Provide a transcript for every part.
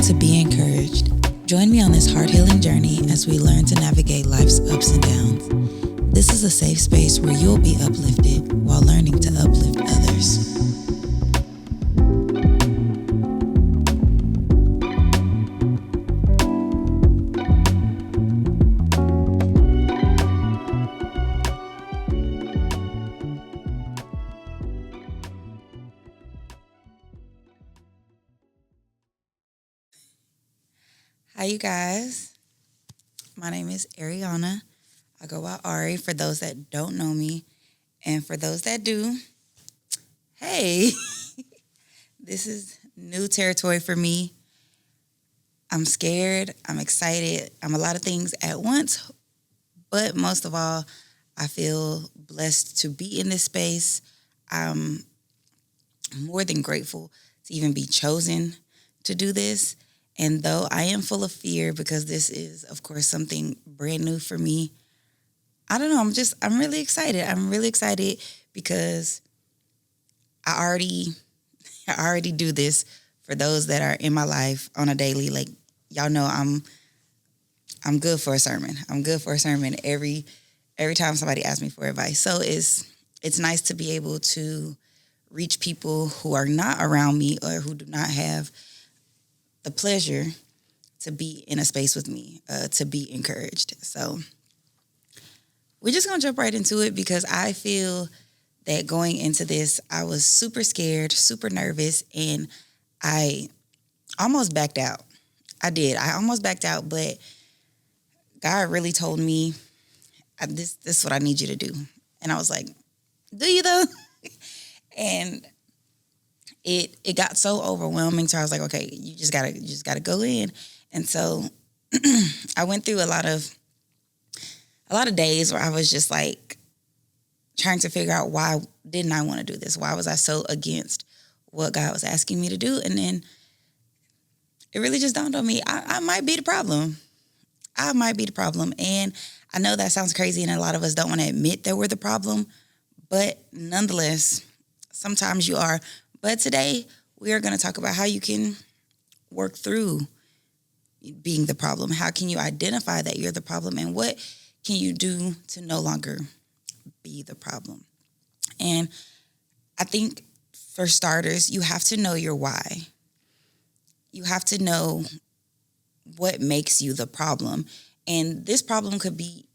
to Be Encouraged. Join me on this heart-healing journey as we learn to navigate life's ups and downs. This is a safe space where you'll be uplifted while learning to uplift others. Hi, you guys. My name is Ariana. I go by Ari for those that don't know me. And for those that do, hey, this is new territory for me. I'm scared. I'm excited. I'm a lot of things at once. But most of all, I feel blessed to be in this space. I'm more than grateful to even be chosen to do this. And though I am full of fear because this is, of course, something brand new for me, I don't know. I'm really excited. I'm really excited because I already do this for those that are in my life on a daily. Like, y'all know I'm good for a sermon. I'm good for a sermon every time somebody asks me for advice. So it's nice to be able to reach people who are not around me or who do not have the pleasure to be in a space with me, to be encouraged. So we're just going to jump right into it because I feel that going into this, I was super scared, super nervous, and I almost backed out. I did. I almost backed out, but God really told me, this is what I need you to do. And I was like, do you though? And it got so overwhelming. So I was like, okay, you just gotta go in. And so I went through a lot of days where I was just like trying to figure out why didn't I want to do this? Why was I so against what God was asking me to do? And then it really just dawned on me, I might be the problem. I might be the problem. And I know that sounds crazy and a lot of us don't want to admit that we're the problem, but nonetheless, sometimes you are. But today, we are going to talk about how you can work through being the problem. How can you identify that you're the problem? And what can you do to no longer be the problem? And I think, for starters, you have to know your why. You have to know what makes you the problem. And this problem could be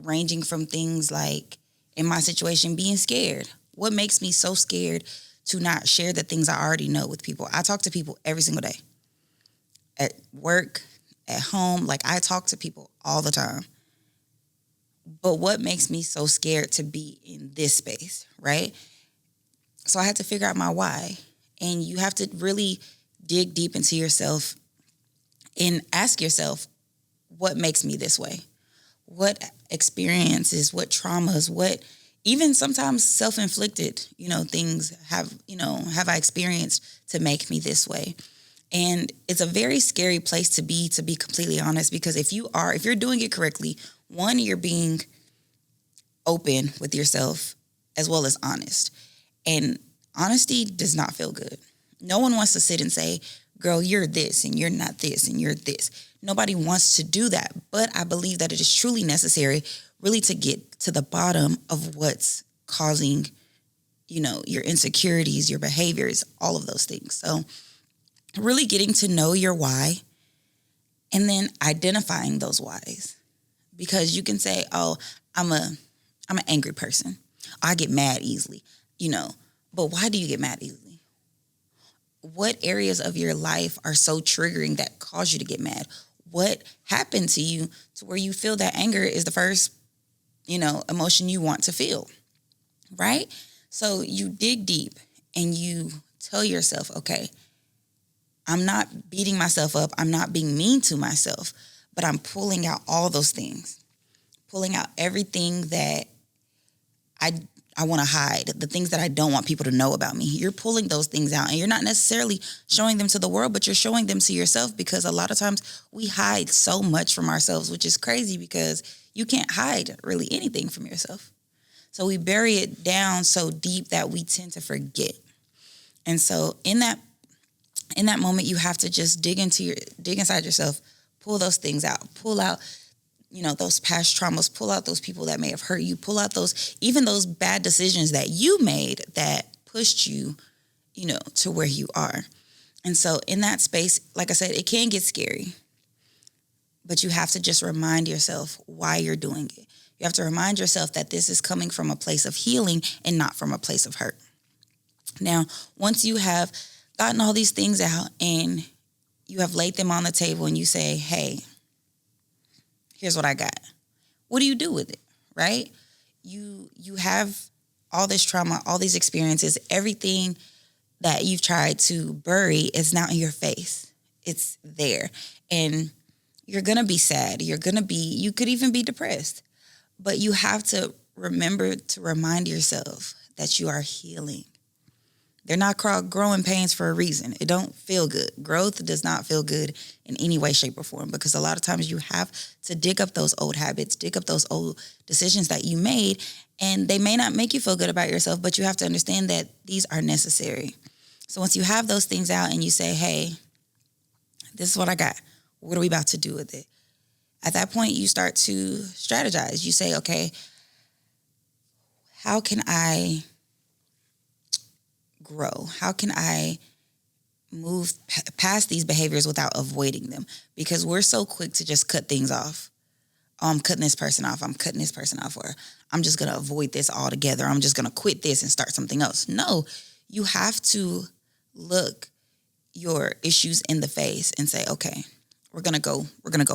ranging from things like, in my situation, being scared. What makes me so scared to not share the things I already know with people? I talk to people every single day. At work, at home, like I talk to people all the time. But what makes me so scared to be in this space, right? So I had to figure out my why. And you have to really dig deep into yourself and ask yourself, what makes me this way? What experiences, what traumas, what even sometimes self-inflicted, things have I experienced to make me this way? And it's a very scary place to be completely honest, because if you're doing it correctly, one, you're being open with yourself as well as honest. And honesty does not feel good. No one wants to sit and say, girl, you're this and you're not this and you're this. Nobody wants to do that. But I believe that it is truly necessary really to get to the bottom of what's causing, your insecurities, your behaviors, all of those things. So really getting to know your why and then identifying those whys. Because you can say, oh, I'm an angry person. I get mad easily, But why do you get mad easily? What areas of your life are so triggering that cause you to get mad? What happened to you to where you feel that anger is the first, emotion you want to feel, right? So you dig deep and you tell yourself, okay, I'm not beating myself up. I'm not being mean to myself, but I'm pulling out all those things, pulling out everything that I want to hide, the things that I don't want people to know about me. You're pulling those things out and you're not necessarily showing them to the world, but you're showing them to yourself, because a lot of times we hide so much from ourselves, which is crazy because you can't hide really anything from yourself. So we bury it down so deep that we tend to forget. And so in that in that moment, you have to just dig inside yourself, pull those things out, pull out, those past traumas, pull out those people that may have hurt you, pull out even those bad decisions that you made that pushed you, to where you are. And so in that space, like I said, it can get scary, but you have to just remind yourself why you're doing it. You have to remind yourself that this is coming from a place of healing and not from a place of hurt. Now, once you have gotten all these things out and you have laid them on the table and you say, hey, here's what I got. What do you do with it, right? You have all this trauma, all these experiences, everything that you've tried to bury is now in your face. It's there. And you're going to be sad. You could even be depressed. But you have to remember to remind yourself that you are healing. They're not called growing pains for a reason. It don't feel good. Growth does not feel good in any way, shape, or form, because a lot of times you have to dig up those old habits, dig up those old decisions that you made, and they may not make you feel good about yourself, but you have to understand that these are necessary. So once you have those things out and you say, hey, this is what I got. What are we about to do with it? At that point, you start to strategize. You say, okay, how can I grow? How can I move past these behaviors without avoiding them? Because we're so quick to just cut things off. Oh, I'm cutting this person off. I'm cutting this person off. Or I'm just going to avoid this altogether. I'm just going to quit this and start something else. No, you have to look your issues in the face and say, okay, we're going to go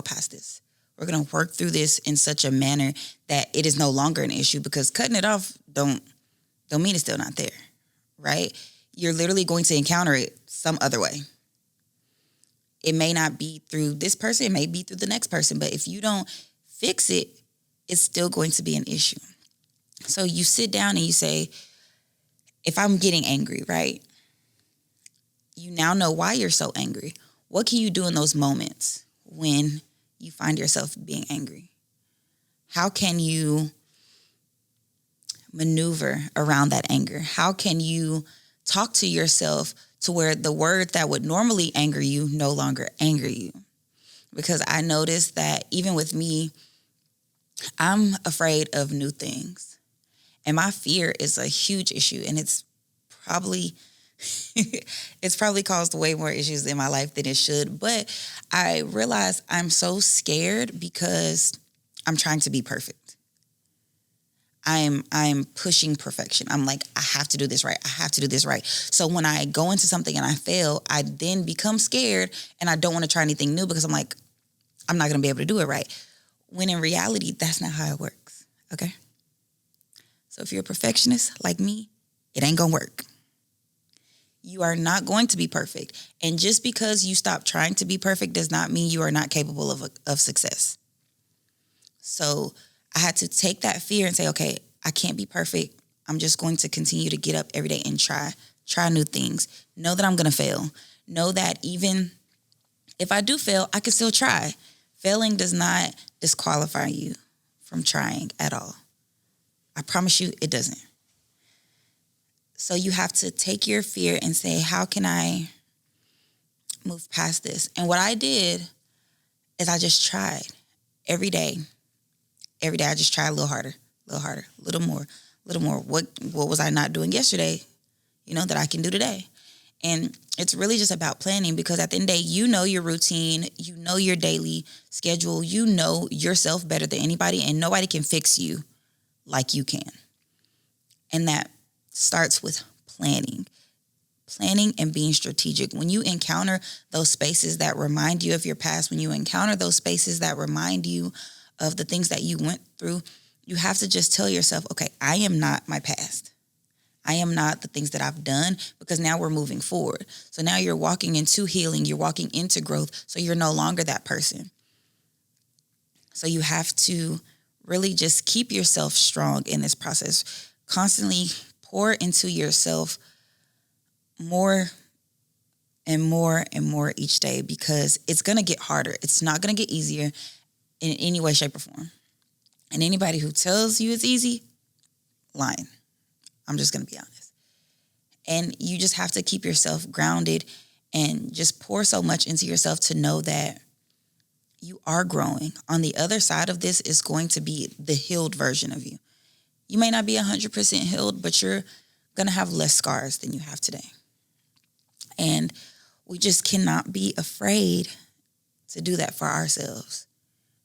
past this. We're going to work through this in such a manner that it is no longer an issue, because cutting it off don't mean it's still not there. Right? You're literally going to encounter it some other way. It may not be through this person. It may be through the next person. But if you don't fix it, it's still going to be an issue. So you sit down and you say, if I'm getting angry, right? You now know why you're so angry. What can you do in those moments when you find yourself being angry? How can you maneuver around that anger? How can you talk to yourself to where the words that would normally anger you no longer anger you? Because I noticed that even with me, I'm afraid of new things. And my fear is a huge issue. And it's probably caused way more issues in my life than it should. But I realize I'm so scared because I'm trying to be perfect. I'm pushing perfection. I'm like, I have to do this right. I have to do this right. So when I go into something and I fail, I then become scared and I don't want to try anything new because I'm like, I'm not going to be able to do it right. When in reality, that's not how it works. Okay. So if you're a perfectionist like me, it ain't going to work. You are not going to be perfect. And just because you stop trying to be perfect does not mean you are not capable of success. So I had to take that fear and say, okay, I can't be perfect. I'm just going to continue to get up every day and try new things. Know that I'm going to fail. Know that even if I do fail, I can still try. Failing does not disqualify you from trying at all. I promise you it doesn't. So you have to take your fear and say, how can I move past this? And what I did is I just tried every day. Every day I just try a little harder, a little more. What was I not doing yesterday, that I can do today? And it's really just about planning, because at the end of the day, you know your routine, you know your daily schedule, you know yourself better than anybody, and nobody can fix you like you can. And that starts with planning and being strategic. When you encounter those spaces that remind you of your past, when you encounter those spaces that remind you of the things that you went through, you have to just tell yourself, okay, I am not my past. I am not the things that I've done, because now we're moving forward. So now you're walking into healing, you're walking into growth, so you're no longer that person. So you have to really just keep yourself strong in this process. Constantly pour into yourself more and more and more each day, because it's going to get harder. It's not going to get easier in any way, shape, or form. And anybody who tells you it's easy, lying. I'm just going to be honest. And you just have to keep yourself grounded and just pour so much into yourself to know that you are growing. On the other side of this is going to be the healed version of you. You may not be 100% healed, but you're going to have less scars than you have today. And we just cannot be afraid to do that for ourselves,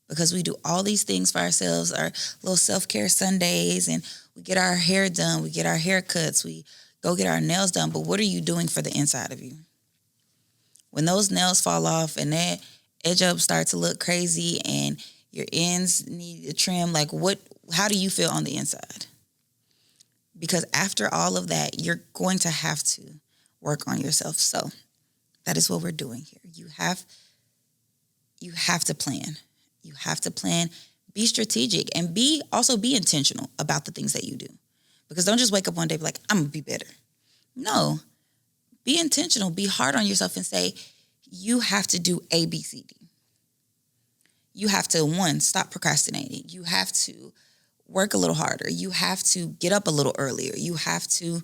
because we do all these things for ourselves, our little self-care Sundays, and we get our hair done, we get our haircuts, we go get our nails done. But what are you doing for the inside of you? When those nails fall off and that edge up start to look crazy and your ends need a trim, like how do you feel on the inside? Because after all of that, you're going to have to work on yourself. So that is what we're doing here. You have to plan. You have to plan, be strategic, and be intentional about the things that you do. Because don't just wake up one day and be like, I'm going to be better. No, be intentional, be hard on yourself and say, you have to do A, B, C, D. You have to, 1, stop procrastinating. You have to work a little harder. You have to get up a little earlier. You have to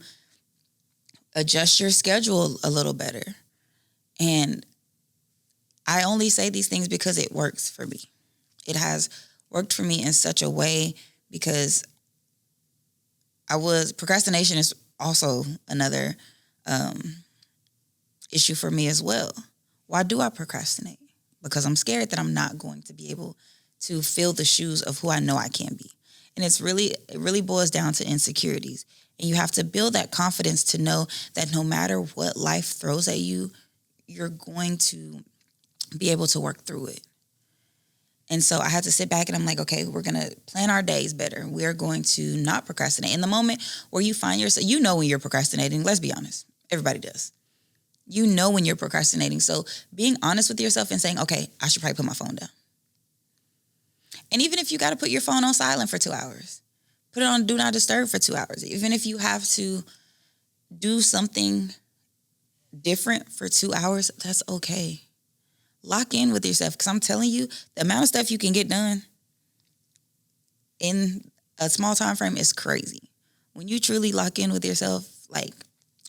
adjust your schedule a little better. And I only say these things because it works for me. It has worked for me in such a way, because procrastination is also another issue for me as well. Why do I procrastinate? Because I'm scared that I'm not going to be able to fill the shoes of who I know I can be. And it really boils down to insecurities. And you have to build that confidence to know that no matter what life throws at you, you're going to be able to work through it. And so I had to sit back and I'm like, okay, we're going to plan our days better. We're going to not procrastinate. In the moment where you find yourself, you know when you're procrastinating, let's be honest. Everybody does. You know when you're procrastinating. So being honest with yourself and saying, okay, I should probably put my phone down. And even if you got to put your phone on silent for 2 hours, put it on do not disturb for 2 hours. Even if you have to do something different for 2 hours, that's okay. Lock in with yourself, because I'm telling you, the amount of stuff you can get done in a small time frame is crazy. When you truly lock in with yourself, like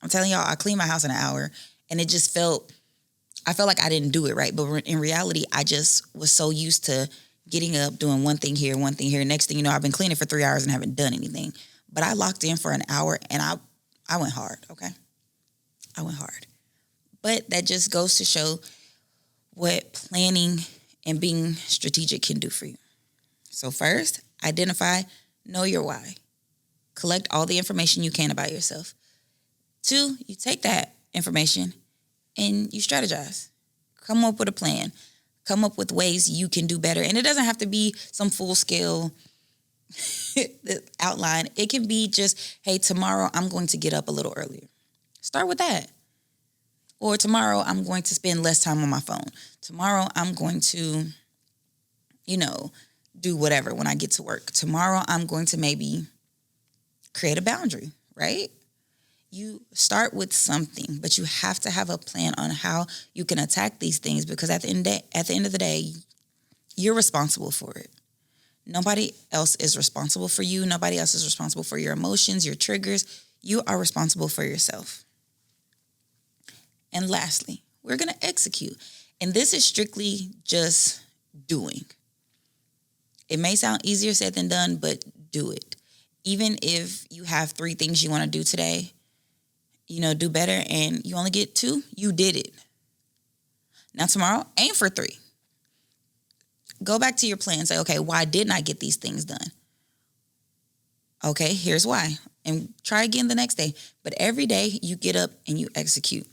I'm telling y'all, I cleaned my house in an hour, and it just I felt like I didn't do it right. But in reality, I just was so used to getting up, doing one thing here. Next thing you know, I've been cleaning for 3 hours and haven't done anything. But I locked in for an hour, and I went hard, okay? I went hard. But that just goes to show what planning and being strategic can do for you. So first, identify, know your why. Collect all the information you can about yourself. 2, you take that information and you strategize. Come up with a plan. Come up with ways you can do better. And it doesn't have to be some full-scale outline. It can be just, hey, tomorrow I'm going to get up a little earlier. Start with that. Or tomorrow I'm going to spend less time on my phone. Tomorrow I'm going to, do whatever when I get to work. Tomorrow I'm going to maybe create a boundary, right? You start with something, but you have to have a plan on how you can attack these things, because at the end of the day, you're responsible for it. Nobody else is responsible for you. Nobody else is responsible for your emotions, your triggers. You are responsible for yourself. And lastly, we're going to execute. And this is strictly just doing. It may sound easier said than done, but do it. Even if you have 3 things you want to do today, do better, and you only get 2, you did it. Now tomorrow, aim for 3. Go back to your plan and say, okay, why didn't I get these things done? Okay, here's why. And try again the next day. But every day you get up and you execute.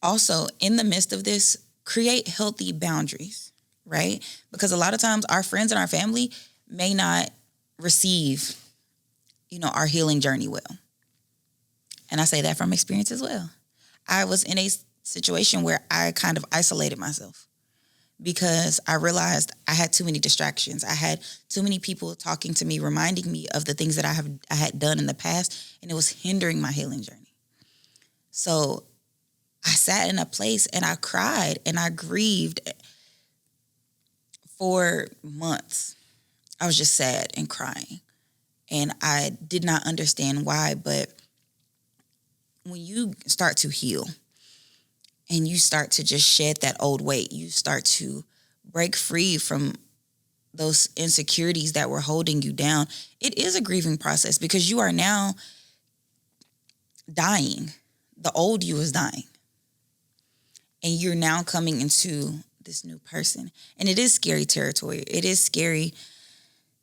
Also, in the midst of this, create healthy boundaries, right? Because a lot of times our friends and our family may not receive, our healing journey well. And I say that from experience as well. I was in a situation where I kind of isolated myself because I realized I had too many distractions. I had too many people talking to me, reminding me of the things that I had done in the past, and it was hindering my healing journey. So I sat in a place and I cried and I grieved for months. I was just sad and crying. And I did not understand why, but when you start to heal and you start to just shed that old weight. You start to break free from those insecurities that were holding you down. It is a grieving process because you are now dying. The old you is dying. And you're now coming into this new person. And it is scary territory. It is scary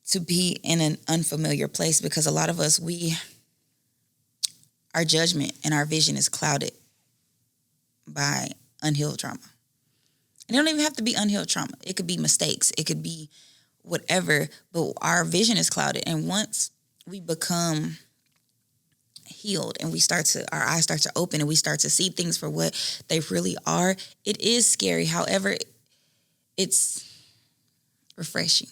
to be in an unfamiliar place because a lot of us, our judgment and our vision is clouded by unhealed trauma. And it don't even have to be unhealed trauma. It could be mistakes. It could be whatever, but our vision is clouded. And once we become healed and our eyes start to open and we start to see things for what they really are, it is scary. However, it's refreshing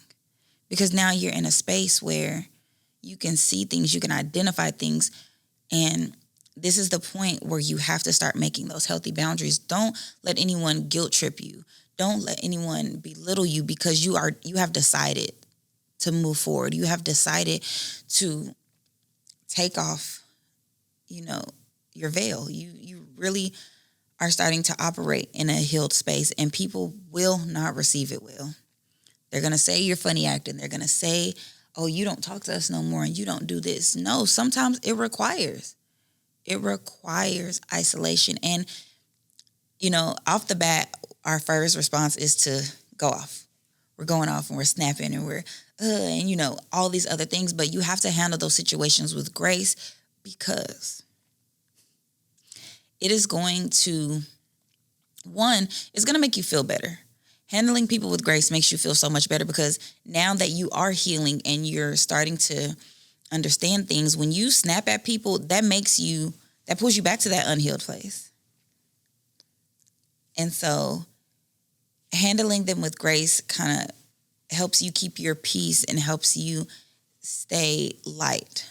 because now you're in a space where you can see things, you can identify things. And this is the point where you have to start making those healthy boundaries. Don't let anyone guilt trip you. Don't let anyone belittle you because you have decided to move forward. You have decided to take off, your veil. You really are starting to operate in a healed space, and people will not receive it well. They're going to say you're funny acting. They're going to say, oh, you don't talk to us no more and you don't do this. No, sometimes it requires isolation. And, off the bat, our first response is to go off. We're going off and we're snapping and we're, all these other things. But you have to handle those situations with grace because it is going to, it's going to make you feel better. Handling people with grace makes you feel so much better because now that you are healing and you're starting to understand things, when you snap at people, that pulls you back to that unhealed place. And so handling them with grace kind of helps you keep your peace and helps you stay light.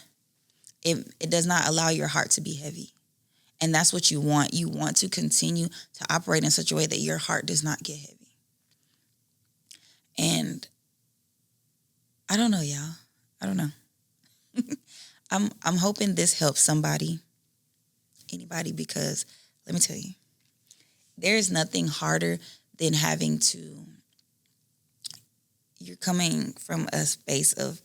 It does not allow your heart to be heavy. And that's what you want. You want to continue to operate in such a way that your heart does not get heavy. And I don't know, y'all. I don't know. I'm hoping this helps anybody, because let me tell you, there is nothing harder than you're coming from a space of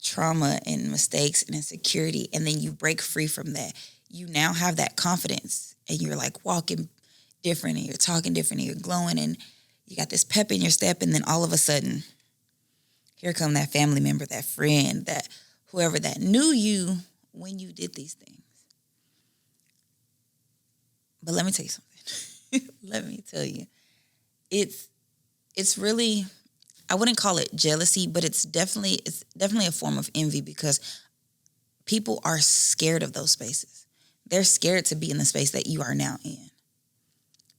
trauma and mistakes and insecurity, and then you break free from that. You now have that confidence and you're like walking different and you're talking different and you're glowing and you got this pep in your step, and then all of a sudden, here come that family member, that friend, that whoever that knew you when you did these things. But let me tell you something. Let me tell you. It's really, I wouldn't call it jealousy, but it's definitely a form of envy because people are scared of those spaces. They're scared to be in the space that you are now in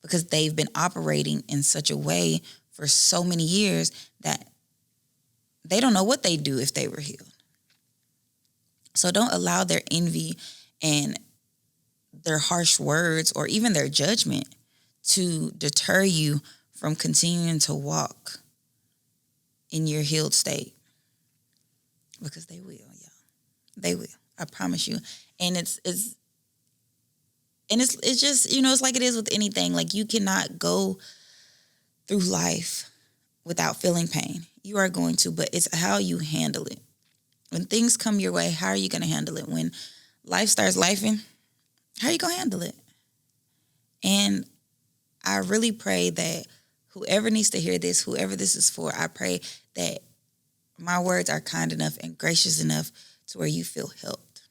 because they've been operating in such a way for so many years that they don't know what they'd do if they were healed. So don't allow their envy and their harsh words or even their judgment to deter you from continuing to walk in your healed state, because they will, y'all. They will. I promise you. And it's just, it's like it is with anything. Like, you cannot go through life without feeling pain. You are going to, but it's how you handle it. When things come your way, how are you going to handle it? When life starts lifing, how are you going to handle it? And I really pray that whoever needs to hear this, whoever this is for, I pray that my words are kind enough and gracious enough to where you feel helped.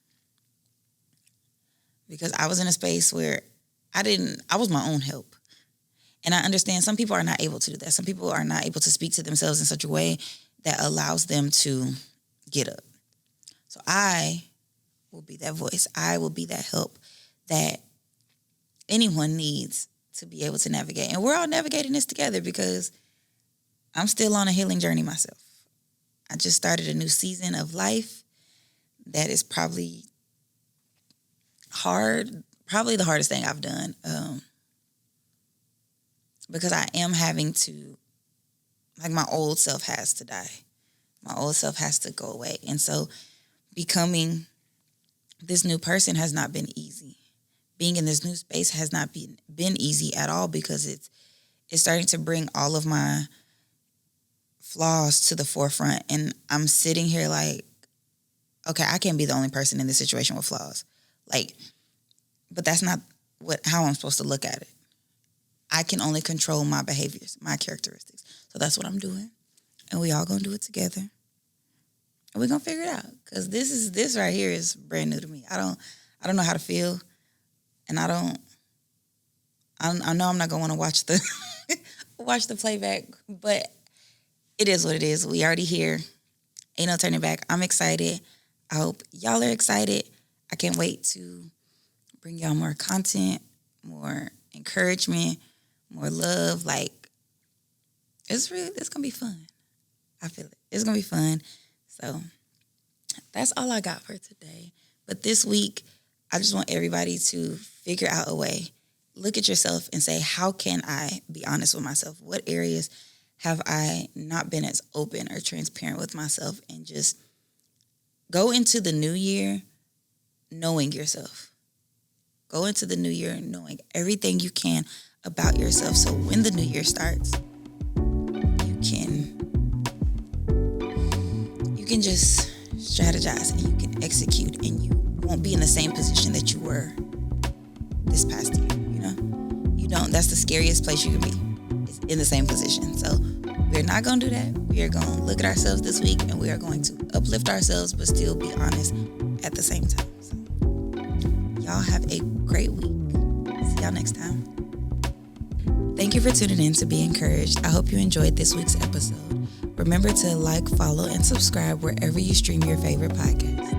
Because I was in a space where I was my own help. And I understand some people are not able to do that. Some people are not able to speak to themselves in such a way that allows them to get up. So I will be that voice. I will be that help that anyone needs to be able to navigate. And we're all navigating this together because I'm still on a healing journey myself. I just started a new season of life that is probably hard, probably the hardest thing I've done, because I am having to, like, my old self has to die. My old self has to go away. And so becoming this new person has not been easy. being in this new space has not been easy at all, because it's starting to bring all of my flaws to the forefront. And I'm sitting here like, okay, I can't be the only person in this situation with flaws. Like, but that's not how I'm supposed to look at it. I can only control my behaviors, my characteristics. So that's what I'm doing. And we all gonna do it together. And we're gonna figure it out. Because this right here is brand new to me. I don't know how to feel. And I know I'm not gonna want to watch the playback, but it is what it is. We already here. Ain't no turning back. I'm excited. I hope y'all are excited. I can't wait to bring y'all more content, more encouragement, more love. Like, it's gonna be fun. I feel it. It's gonna be fun. So that's all I got for today. But this week, I just want everybody to figure out a way. Look at yourself and say, how can I be honest with myself? What areas have I not been as open or transparent with myself? And just go into the new year knowing yourself. Go into the new year knowing everything you can about yourself. So when the new year starts, you can just strategize and you can execute, and you won't be in the same position that you were this past year. That's the scariest place you can be, is in the same position. So we're not going to do that. We are going to look at ourselves this week, and we are going to uplift ourselves, but still be honest at the same time. So y'all have a great week. See y'all next time. Thank you for tuning in to Be Encouraged. I hope you enjoyed this week's episode. Remember to like, follow, and subscribe wherever you stream your favorite podcast.